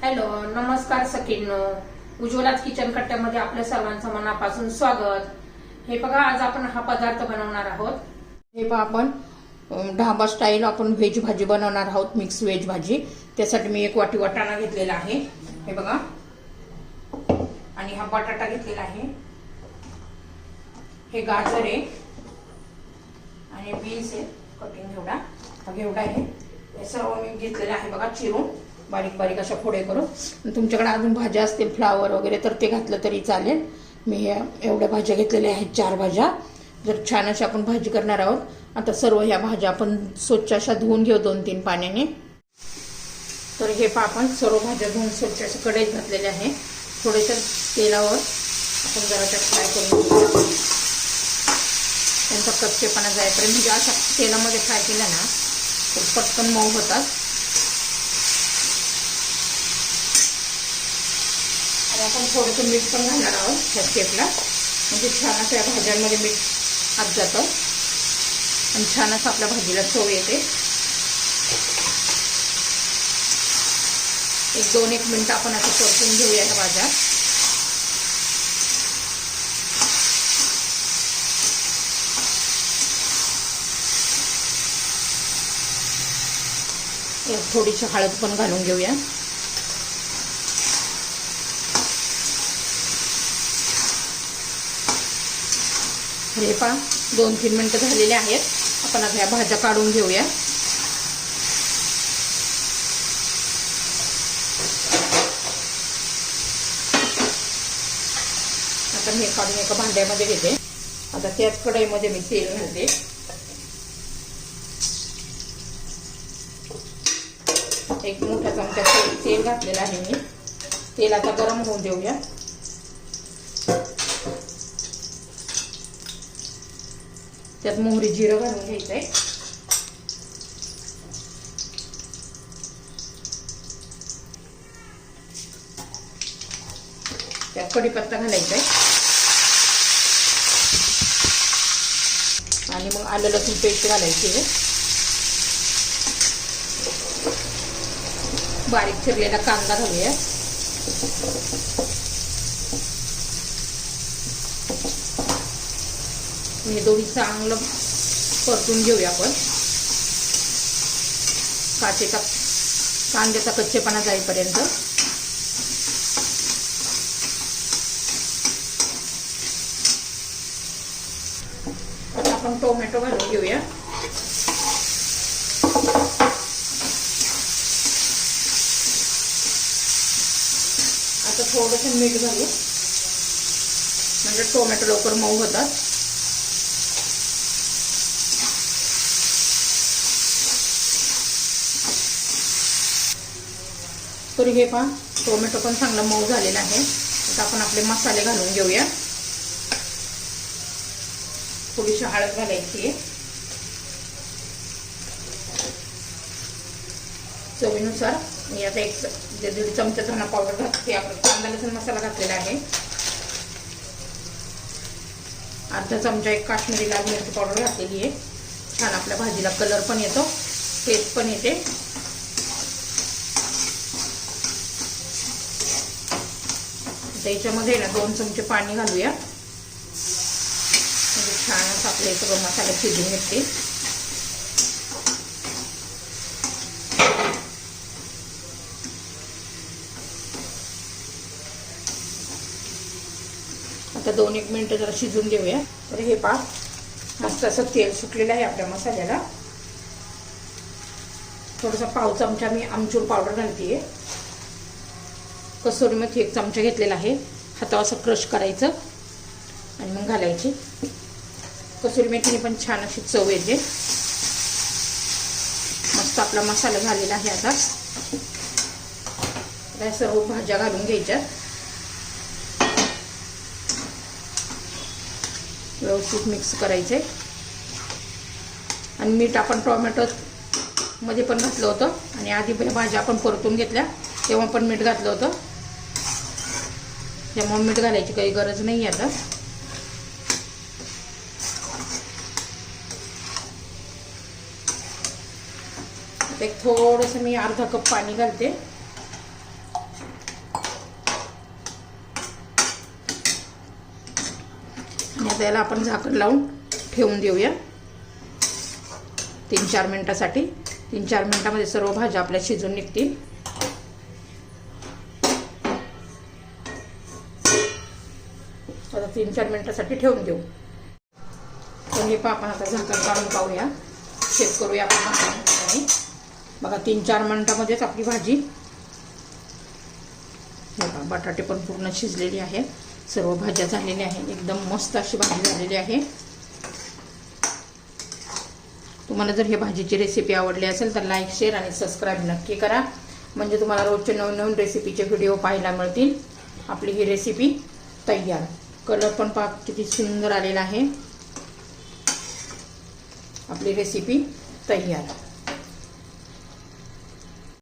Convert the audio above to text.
Hello, नमस्कार सखींनो. उज्ज्वलाच kitchen कट्ट्यामध्ये आपल्या सर्वांचं मनापासून स्वागत. हे बघा, आज आपण हा पदार्थ बनवणार आहोत. हे बघा, आपण ढाबा स्टाईल आपण व्हेज भाजी बनवणार आहोत, मिक्स व्हेज भाजी. त्यासाठी मी 1 वाटी वाटाणा घेतलेला आहे, हे बघा, आणि हा बटाटा घेतलेला आहे, हे गाजर आहे आणि बीन्स आहे, कटिंग घेवडा, हा घेवडा आहे. हे सर्व मी घेतलेले आहे बघा, चिरून बारीक बारीक अशा फोडे करून. तुमच्याकडे अजून भाज्या असतील फ्लावर वगैरे तर ते घातलं तरी चालेल. मी एवढ्या भाज्या घेतलेल्या आहेत, 4 भाज्या. जर छान अशा आपण भाजी करणार आहोत. आता सर्व ह्या भाज्या आपण स्वच्छ अशा धुवून घेऊ 2-3 पाण्याने. तर हे आपण सर्व भाज्या धुवून स्वच्छ अशा कढईत घातलेल्या आहे. थोडेसे तेलावर आपण जराशा फ्राय करून घेऊ, त्यांचा कच्चेपणा जाईपर्यंत. म्हणजे अशा तेलामध्ये फ्राय केला ना तर पटकन मऊ होतात. आणि आपण थोडंसं मीठ पण घालणार आहोत ह्या स्टेपला, म्हणजे छान असं या भाज्यांमध्ये मीठ आत जातं आणि छान असं आपल्या भाजीला चव येते. 1-2 मिनिटं आपण असं परतून घेऊया ह्या भाज्या. थोडीशी हळद पण घालून घेऊया. हे पहा, 2-3 मिनिटं झालेले आहेत. आपण आता ह्या भाज्या काढून घेऊया. आता हे काढून एका भांड्यामध्ये घेते. आता त्याच कढईमध्ये मी तेल घालते. एक मोठा चमचा तेल घातलेला आहे मी. तेल आता गरम होऊन देऊया. त्यात मोहरी जिरं घालून घ्यायचंय. त्यात कढीपत्ता घालायचाय आणि मग आलं लसूण पेस्ट घालायची आहे. बारीक चिरलेला कांदा घालूया. हे दोन्ही चांगलं परतून घेऊया आपण. कांद्याचा कच्चेपणा जाईपर्यंत. आता आपण टोमॅटो घालून घेऊया. आता थोडंसं मीठ घालू, म्हणजे टोमॅटो लवकर मऊ होतात. तर हे पहा, टोमॅटो पण चांगला मऊ झालेला आहे. आता आपण आपले मसाले घालून घेऊया. थोडीशी हळद घालायची आहे, चवीनुसार. मी आता 1-1.5 चमचा धना पावडर घातली. आपण कांदा लसूण मसाला घातलेला आहे. अर्धा चमचा काश्मीरी लाल मिरची पावडर घातलेली आहे. छान आपल्या भाजीला कलर पण येतो, टेस्ट पण येते. त्याच्यामध्ये ना 2 चमचे पाणी घालूया, म्हणजे छान असं आपले सगळं मसाले शिजून घेते. आता 2-1 मिनिटं जरा शिजून घेऊया. तर हे पहा, मस्त असं तेल सुटलेलं आहे आपल्या मसाल्याला. थोडासा 1/2 चमचा मी आमचूर पावडर घालते. कसुरी मेथी 1 चमचा घेतलेला आहे. हातावर असं क्रश करायचं आणि मग घालायची. कसुरी मेथीने पण छान अशी चव येते. मस्त आपला मसाला झालेला आहे. आता सर्व भाज्या घालून घ्यायच्या, व्यवस्थित मिक्स करायचे. आणि मीठ आपण टोमॅटो मध्ये पण घातलं होतं आणि आधी भाज्या आपण परतून घेतल्या तेव्हा पण मीठ घातलं होतं, त्यामुळे मीठ घालायची काही गरज नाही आता. एक थोडंसं मी अर्धा कप पाणी घालते. आता याला आपण झाकण लावून ठेवून देऊया 3-4 मिनिटासाठी. 3-4 मिनिटामध्ये सर्व भाज्या आपल्या शिजून निघतील. आता 3-4 मिनिटासाठी ठेवून देऊ. तर हे आपण आता झाकण काढून पाहूया, चेक करूया आपण. बघा 3-4 मिनिटामध्येच आपली भाजी, बघा बटाटे पण पूर्ण शिजलेली आहे, सर्व भाज्या झालेल्या आहेत, एकदम मस्त अशी भाजी झालेली आहे. तुम्हाला जर हे भाजीची रेसिपी आवडली असेल तर लाईक, शेअर आणि सबस्क्राईब नक्की करा, म्हणजे तुम्हाला रोजचे नवीन रेसिपीचे व्हिडिओ पाहायला मिळतील. आपली ही रेसिपी तयार. कलर पण पहा किती सुंदर आलेला आहे. आपली रेसिपी तयार.